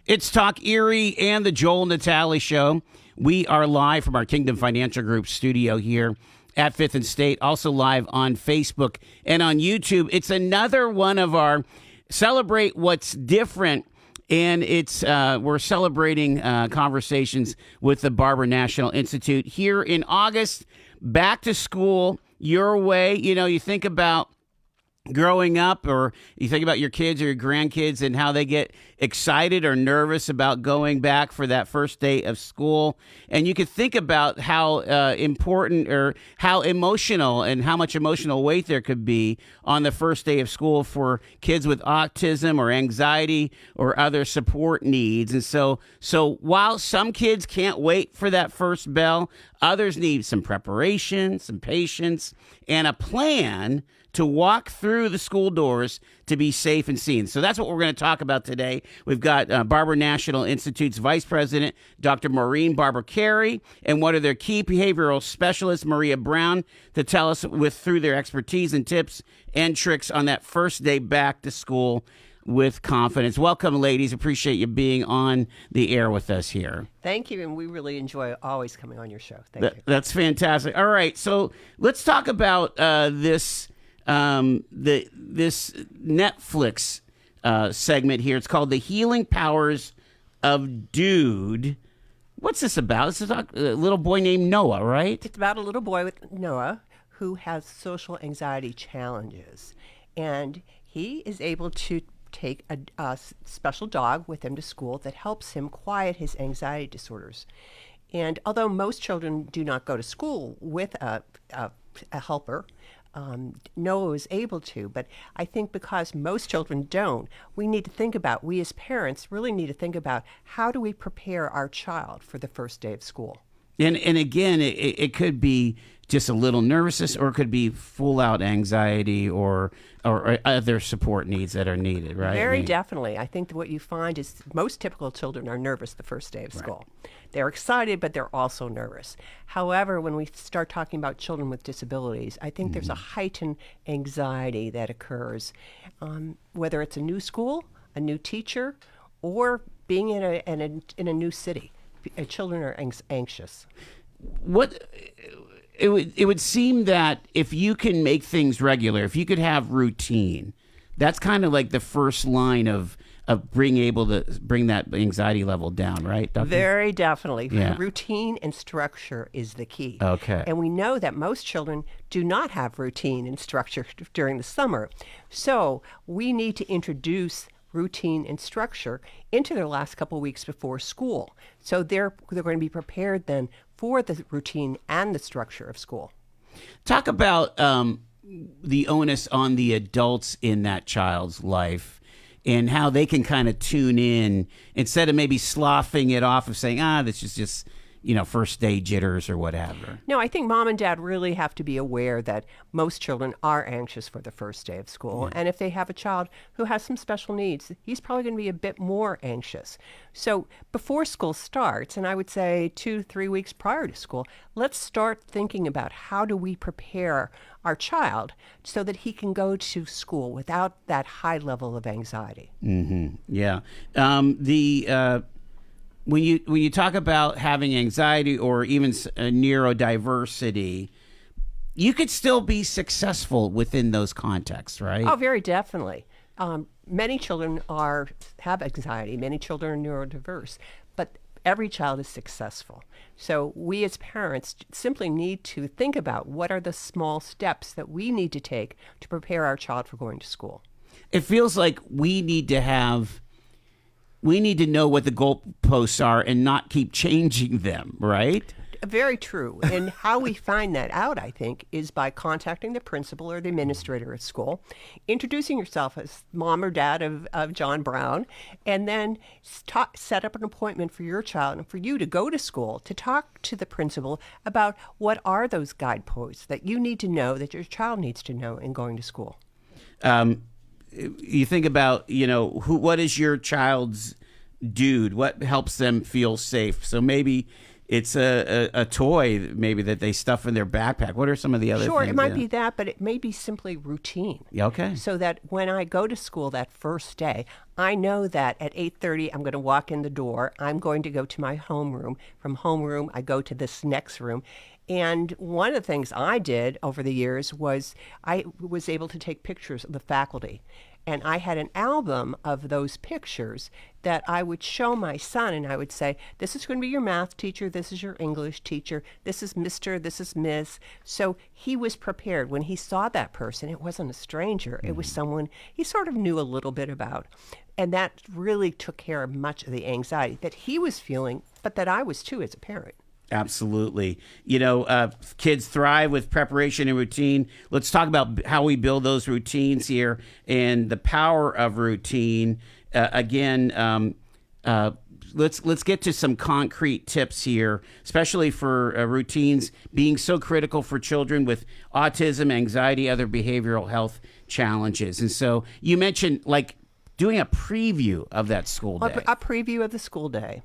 It's Talk Erie and the Joel Natale Show. We are live from our Kingdom Financial Group studio here at 5th and State, also live on Facebook and on YouTube. It's another one of our Celebrate What's Different, and it's we're celebrating conversations with the Barber National Institute here in August. Back to school your way. You know, you think about growing up, or you think about your kids or your grandkids and how they get excited or nervous about going back for that first day of school. And you could think about how important or how emotional and how much emotional weight there could be on the first day of school for kids with autism or anxiety or other support needs. And so while some kids can't wait for that first bell, others need some preparation, some patience, and a plan to walk through the school doors to be safe and seen. So that's what we're going to talk about today. We've got Barber National Institute's Vice President, Dr. Maureen Barber Carey, and one of their key behavioral specialists, Maria Brown, to tell us through their expertise and tips and tricks on that first day back to school with confidence. Welcome, ladies. Appreciate you being on the air with us here. Thank you, and we really enjoy always coming on your show. Thank you. That's fantastic. All right, so let's talk about this Netflix segment here. It's called The Healing Powers of Dude. What's this about? This is a little boy named Noah, right? It's about a little boy with Noah who has social anxiety challenges, and he is able to take a special dog with him to school that helps him quiet his anxiety disorders. And although most children do not go to school with a helper, Noah was able to, but I think because most children don't, we as parents really need to think about how do we prepare our child for the first day of school. And again, it could be just a little nervousness, or it could be full out anxiety or other support needs that are needed, right? Very definitely. I think that what you find is most typical children are nervous the first day of school. Right. They're excited, but they're also nervous. However, when we start talking about children with disabilities, I think there's a heightened anxiety that occurs, whether it's a new school, a new teacher, or being in a new city. Children are anxious. It would seem that if you can make things regular, if you could have routine, that's kind of like the first line of being able to bring that anxiety level down, right, Doctor? Very definitely. Yeah. Routine and structure is the key. Okay. And we know that most children do not have routine and structure during the summer. So we need to introduce routine and structure into their last couple of weeks before school. So they're going to be prepared then for the routine and the structure of school. Talk about the onus on the adults in that child's life and how they can kind of tune in instead of maybe sloughing it off of saying, this is just, first day jitters or whatever. No, I think mom and dad really have to be aware that most children are anxious for the first day of school. Yeah. And if they have a child who has some special needs, he's probably going to be a bit more anxious. So before school starts, and I would say 2-3 weeks prior to school, let's start thinking about how do we prepare our child so that he can go to school without that high level of anxiety. Mm-hmm. Yeah. When you talk about having anxiety or even neurodiversity, you could still be successful within those contexts, right? Oh, very definitely. Many children have anxiety. Many children are neurodiverse, but every child is successful. So we as parents simply need to think about what are the small steps that we need to take to prepare our child for going to school. It feels like we need to know what the goalposts are and not keep changing them, right? Very true. And how we find that out, I think, is by contacting the principal or the administrator at school, introducing yourself as mom or dad of John Brown, and then set up an appointment for your child and for you to go to school to talk to the principal about what are those guideposts that you need to know, that your child needs to know in going to school. You think about, what is your child's dude? What helps them feel safe? So maybe it's a toy maybe that they stuff in their backpack. What are some of the other Sure, things? it might be that, but it may be simply routine. Yeah, okay. So that when I go to school that first day, I know that at 8:30 I'm going to walk in the door. I'm going to go to my homeroom. From homeroom, I go to this next room. And one of the things I did over the years was I was able to take pictures of the faculty. And I had an album of those pictures that I would show my son, and I would say, this is going to be your math teacher, this is your English teacher, this is Mr., this is Miss. So he was prepared. When he saw that person, it wasn't a stranger, it was someone he sort of knew a little bit about. And that really took care of much of the anxiety that he was feeling, but that I was too as a parent. Absolutely. Kids thrive with preparation and routine. Let's talk about how we build those routines here and the power of routine. Let's get to some concrete tips here, especially for routines being so critical for children with autism, anxiety, other behavioral health challenges. And so you mentioned like doing a preview of that school day. A preview of the school day.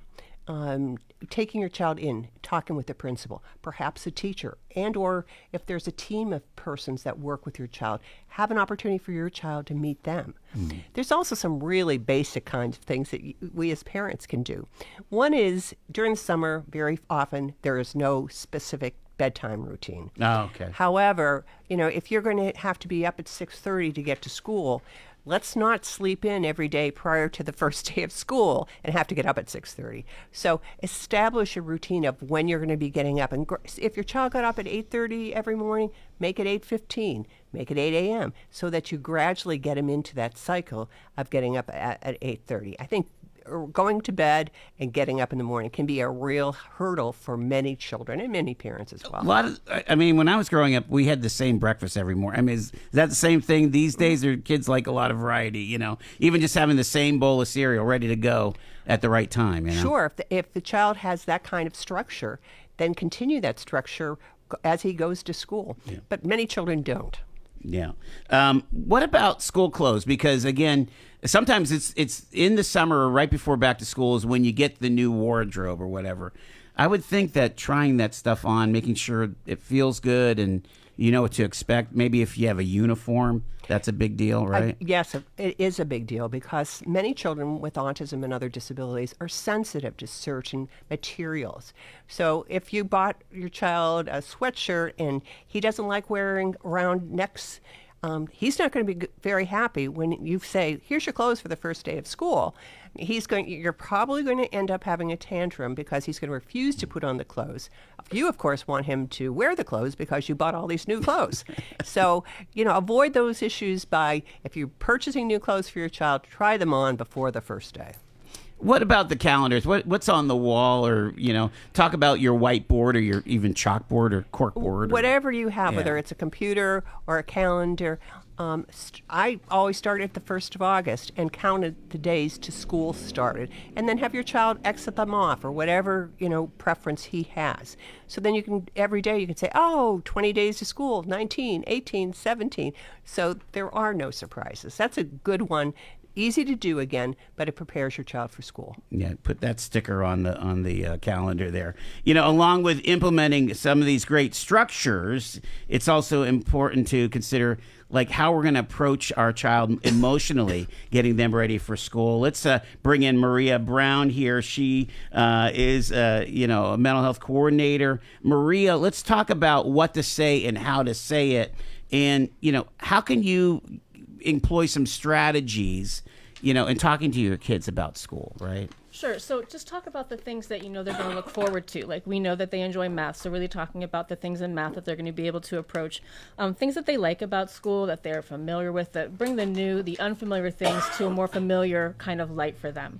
Taking your child in, talking with the principal, perhaps a teacher, and or if there's a team of persons that work with your child, have an opportunity for your child to meet them. There's also some really basic kinds of things that we as parents can do. One is during the summer, very often there is no specific bedtime routine. Oh, okay. However, if you're going to have to be up at 6:30 to get to school, let's not sleep in every day prior to the first day of school and have to get up at 6:30. So establish a routine of when you're going to be getting up. And if your child got up at 8:30 every morning, make it 8:15, make it 8 a.m. so that you gradually get them into that cycle of getting up at 8:30. I think going to bed and getting up in the morning can be a real hurdle for many children and many parents as well. When I was growing up, we had the same breakfast every morning. Is that the same thing these days? Or kids like a lot of variety, even just having the same bowl of cereal ready to go at the right time. Sure. If the child has that kind of structure, then continue that structure as he goes to school. Yeah. But many children don't. Yeah. What about school clothes? Because again, sometimes it's in the summer or right before back to school is when you get the new wardrobe or whatever. I would think that trying that stuff on, making sure it feels good and you know what to expect. Maybe if you have a uniform, that's a big deal, right? Yes, it is a big deal because many children with autism and other disabilities are sensitive to certain materials. So if you bought your child a sweatshirt and he doesn't like wearing round necks, he's not going to be very happy when you say, here's your clothes for the first day of school. You're probably going to end up having a tantrum because he's going to refuse to put on the clothes. You, of course, want him to wear the clothes because you bought all these new clothes. So, avoid those issues by, if you're purchasing new clothes for your child, try them on before the first day. What about the calendars? What's on the wall, or talk about your whiteboard or your even chalkboard or corkboard? Whatever you have, whether it's a computer or a calendar. I always started at the 1st of August and counted the days to school started, and then have your child exit them off or whatever preference he has. So then every day you can say, 20 days to school, 19, 18, 17. So there are no surprises. That's a good one. Easy to do again, but it prepares your child for school. Yeah, put that sticker on the calendar there. Along with implementing some of these great structures, it's also important to consider like how we're going to approach our child emotionally, getting them ready for school. Let's bring in Maria Brown here. She is a mental health coordinator. Maria, let's talk about what to say and how to say it, and how can you employ some strategies, in talking to your kids about school, right? Sure. So just talk about the things that they're going to look forward to. Like we know that they enjoy math, so really talking about the things in math that they're going to be able to approach, things that they like about school, that they're familiar with, that bring the unfamiliar things to a more familiar kind of light for them.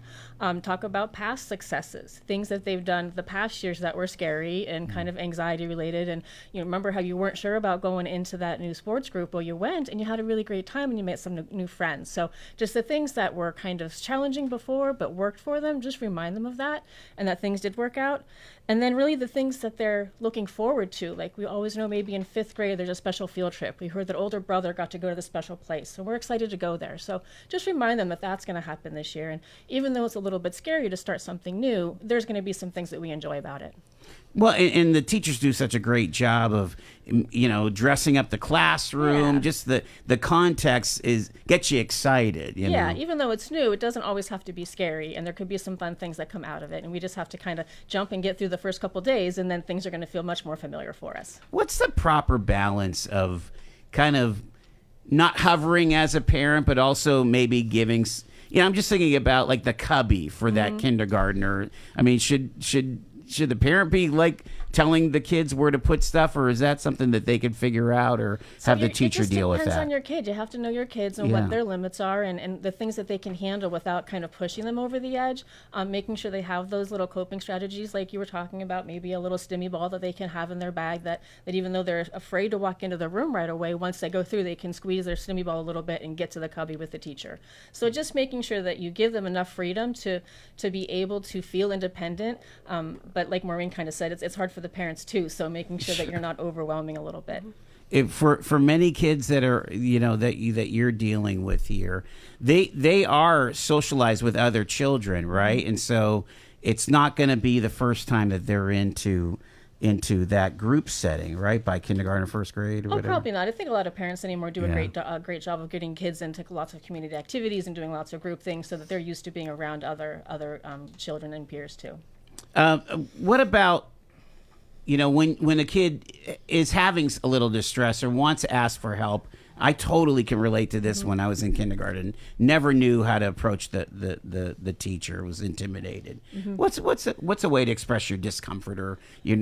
Talk about past successes, things that they've done the past years that were scary and kind of anxiety related. And remember how you weren't sure about going into that new sports group. Well, you went and you had a really great time and you met some new friends. So just the things that were kind of challenging before but worked for them, just remind them of that and that things did work out. And then really the things that they're looking forward to, like we always know maybe in 5th grade there's a special field trip. We heard that older brother got to go to the special place, so we're excited to go there. So just remind them that that's going to happen this year. And even though it's a little bit scary to start something new, there's going to be some things that we enjoy about it. Well, and the teachers do such a great job of, dressing up the classroom. Yeah. Just the context gets you excited. Yeah, even though it's new, it doesn't always have to be scary, and there could be some fun things that come out of it. And we just have to kind of jump and get through the first couple days, and then things are going to feel much more familiar for us. What's the proper balance of kind of not hovering as a parent, but also maybe giving? I'm just thinking about like the cubby for that kindergartner. I mean, should the parent be like telling the kids where to put stuff, or is that something that they could figure out, or have the teacher deal with that? It depends on your kid. You have to know your kids and what their limits are, and the things that they can handle without kind of pushing them over the edge. Making sure they have those little coping strategies like you were talking about, maybe a little stimmy ball that they can have in their bag that even though they're afraid to walk into the room right away, once they go through, they can squeeze their stimmy ball a little bit and get to the cubby with the teacher. So just making sure that you give them enough freedom to be able to feel independent. But like Maureen kind of said, it's hard for the parents too. So making sure that you're not overwhelming a little bit. For many kids that are that you're dealing with here, they are socialized with other children, right? And so it's not going to be the first time that they're into that group setting, right? By kindergarten or first grade or whatever. Probably not. I think a lot of parents anymore do a great job of getting kids into lots of community activities and doing lots of group things so that they're used to being around other children and peers too. What about when a kid is having a little distress or wants to ask for help? I totally can relate to this. When I was in kindergarten, never knew how to approach the teacher, was intimidated. What's a way to express your discomfort or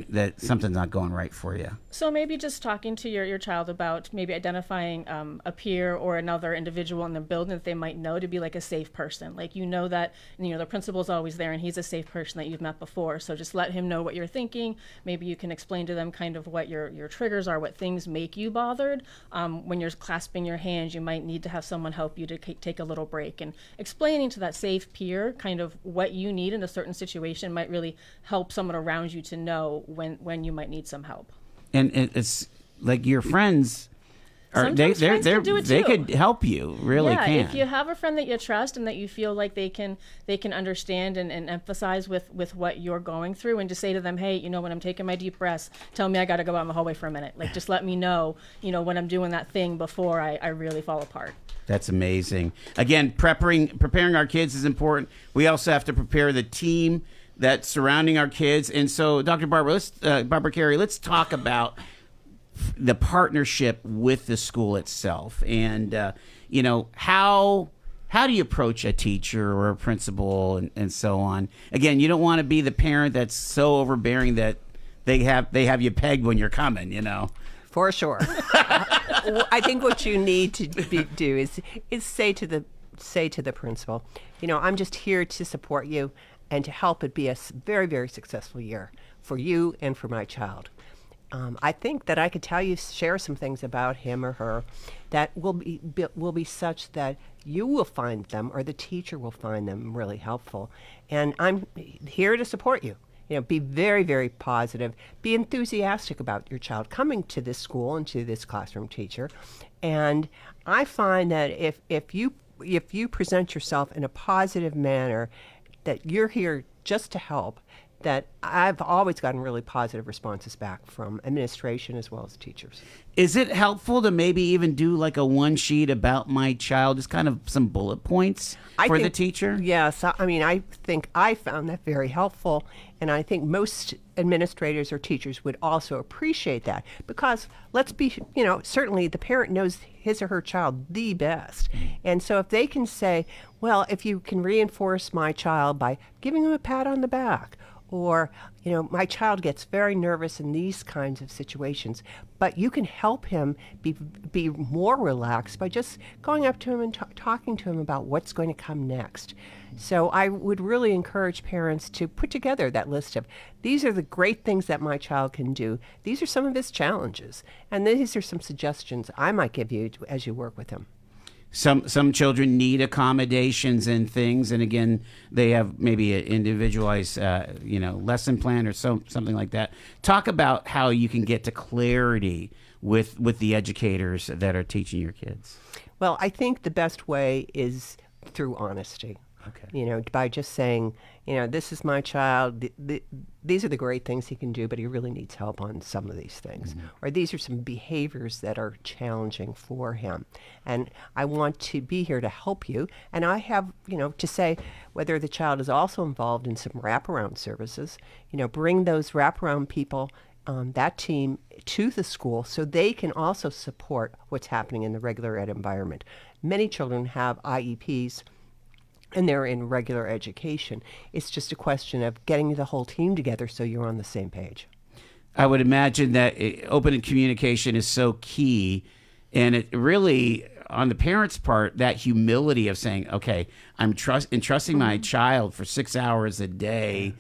that something's not going right for you? So maybe just talking to your child about maybe identifying a peer or another individual in the building that they might know to be like a safe person. Like that the principal's always there and he's a safe person that you've met before. So just let him know what you're thinking. Maybe you can explain to them kind of what your triggers are, what things make you bothered. When you're clasping your hands, you might need to have someone help you to take a little break, and explaining to that safe peer kind of what you need in a certain situation might really help someone around you to know when you might need some help. And it's like your friends Sometimes friends can do it they too. could help you, really can. If you have a friend that you trust and that you feel like they can understand and empathize with what you're going through, and just say to them, hey, when I'm taking my deep breaths, tell me I got to go out in the hallway for a minute. Like, just let me know, when I'm doing that thing before I really fall apart. That's amazing. Again, preparing our kids is important. We also have to prepare the team that's surrounding our kids. And so, Dr. Barber Carey, let's talk about the partnership with the school itself, and how do you approach a teacher or a principal and so on? Again, you don't want to be the parent that's so overbearing that they have you pegged when you're coming. For sure. I think what you need to do is say to the principal, I'm just here to support you and to help it be a very, very successful year for you and for my child. I think that I could share some things about him or her that will be such that you will find them, or the teacher will find them, really helpful. And I'm here to support you. Be very, very positive. Be enthusiastic about your child coming to this school and to this classroom teacher. And I find that if you present yourself in a positive manner, that you're here just to help, that I've always gotten really positive responses back from administration as well as teachers. Is it helpful to maybe even do like a one sheet about my child, just kind of some bullet points for the teacher? Yes. I think I found that very helpful. And I think most administrators or teachers would also appreciate that, because let's be, certainly the parent knows his or her child the best. And so if they can say, well, if you can reinforce my child by giving him a pat on the back, or, my child gets very nervous in these kinds of situations, but you can help him be more relaxed by just going up to him and talking to him about what's going to come next. So I would really encourage parents to put together that list of, these are the great things that my child can do. These are some of his challenges. And these are some suggestions I might give you as you work with him. Some children need accommodations and things, and again, they have maybe an individualized, lesson plan or something like that. Talk about how you can get to clarity with the educators that are teaching your kids. Well, I think the best way is through honesty. Okay. By just saying, this is my child. These are the great things he can do, but he really needs help on some of these things. Or these are some behaviors that are challenging for him. And I want to be here to help you. And I have, to say whether the child is also involved in some wraparound services, bring those wraparound people, that team to the school so they can also support what's happening in the regular ed environment. Many children have IEPs and they're in regular education. It's just a question of getting the whole team together so you're on the same page. I would imagine that open communication is so key, and it really, on the parents' part, that humility of saying, okay, I'm entrusting my child for 6 hours a day,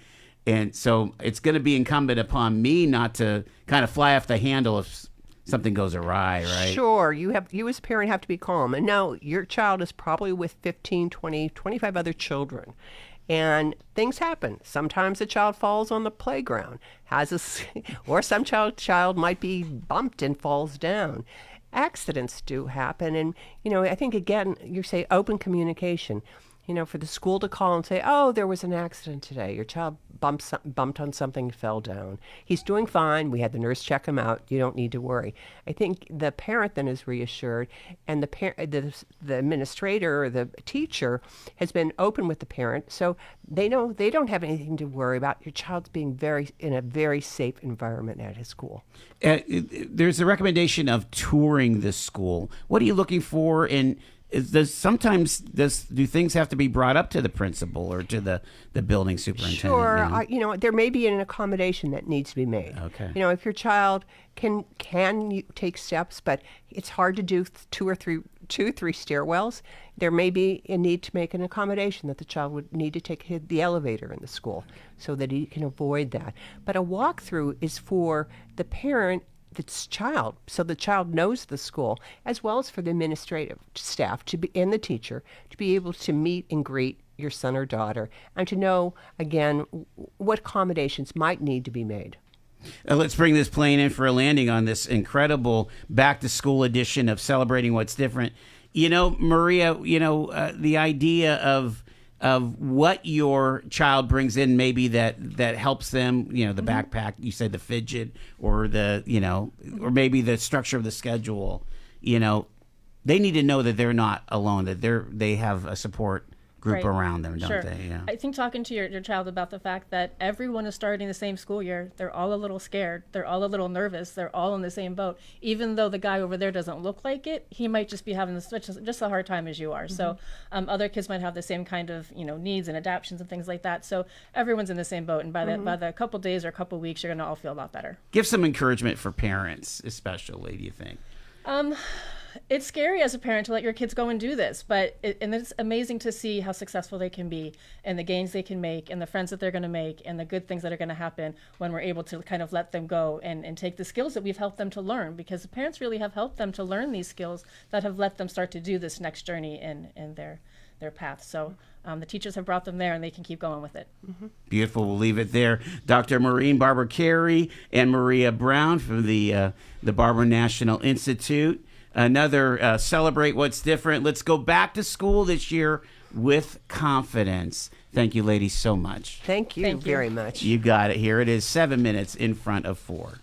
and so it's going to be incumbent upon me not to kind of fly off the handle if something goes awry, right? Sure. You as a parent have to be calm. And now your child is probably with 15, 20, 25 other children. And things happen. Sometimes a child falls on the playground, or some child might be bumped and falls down. Accidents do happen. And, I think, again, you say open communication. For the school to call and say, oh, there was an accident today. Your child bumped on something, fell down. He's doing fine. We had the nurse check him out. You don't need to worry. I think the parent then is reassured, and the administrator or the teacher has been open with the parent, so they know they don't have anything to worry about. Your child's being in a very safe environment at his school. There's a recommendation of touring the school. What are you looking for in? Do things have to be brought up to the principal or to the building superintendent? Sure. There may be an accommodation that needs to be made. Okay. If your child can take steps, but it's hard to do two or three stairwells, there may be a need to make an accommodation that the child would need to take the elevator in the school so that he can avoid that. But a walkthrough is for the parent, the child, so the child knows the school, as well as for the administrative staff and the teacher to be able to meet and greet your son or daughter and to know, again, what accommodations might need to be made. Let's bring this plane in for a landing on this incredible back-to-school edition of Celebrating What's Different. Maria, the idea of what your child brings in, maybe that helps them, the backpack, you said the fidget, or or maybe the structure of the schedule, they need to know that they're not alone, that they have a support group around them, don't they? Yeah. I think talking to your child about the fact that everyone is starting the same school year, they're all a little scared, they're all a little nervous, they're all in the same boat. Even though the guy over there doesn't look like it, he might just be having just a hard time as you are. So other kids might have the same kind of needs and adaptions and things like that. So everyone's in the same boat, and by the couple days or couple weeks, you're going to all feel a lot better. Give some encouragement for parents, especially. Do you think? It's scary as a parent to let your kids go and do this, but it's amazing to see how successful they can be and the gains they can make and the friends that they're going to make and the good things that are going to happen when we're able to kind of let them go and take the skills that we've helped them to learn, because the parents really have helped them to learn these skills that have let them start to do this next journey in their path. So the teachers have brought them there, and they can keep going with it. Beautiful. We'll leave it there. Dr. Maureen Barber Carey and Maria Brown from the Barber National Institute. Another Celebrate What's Different. Let's go back to school this year with confidence. Thank you, ladies, so much. Thank you very much. You got it. Here it is, 7 minutes in front of 4.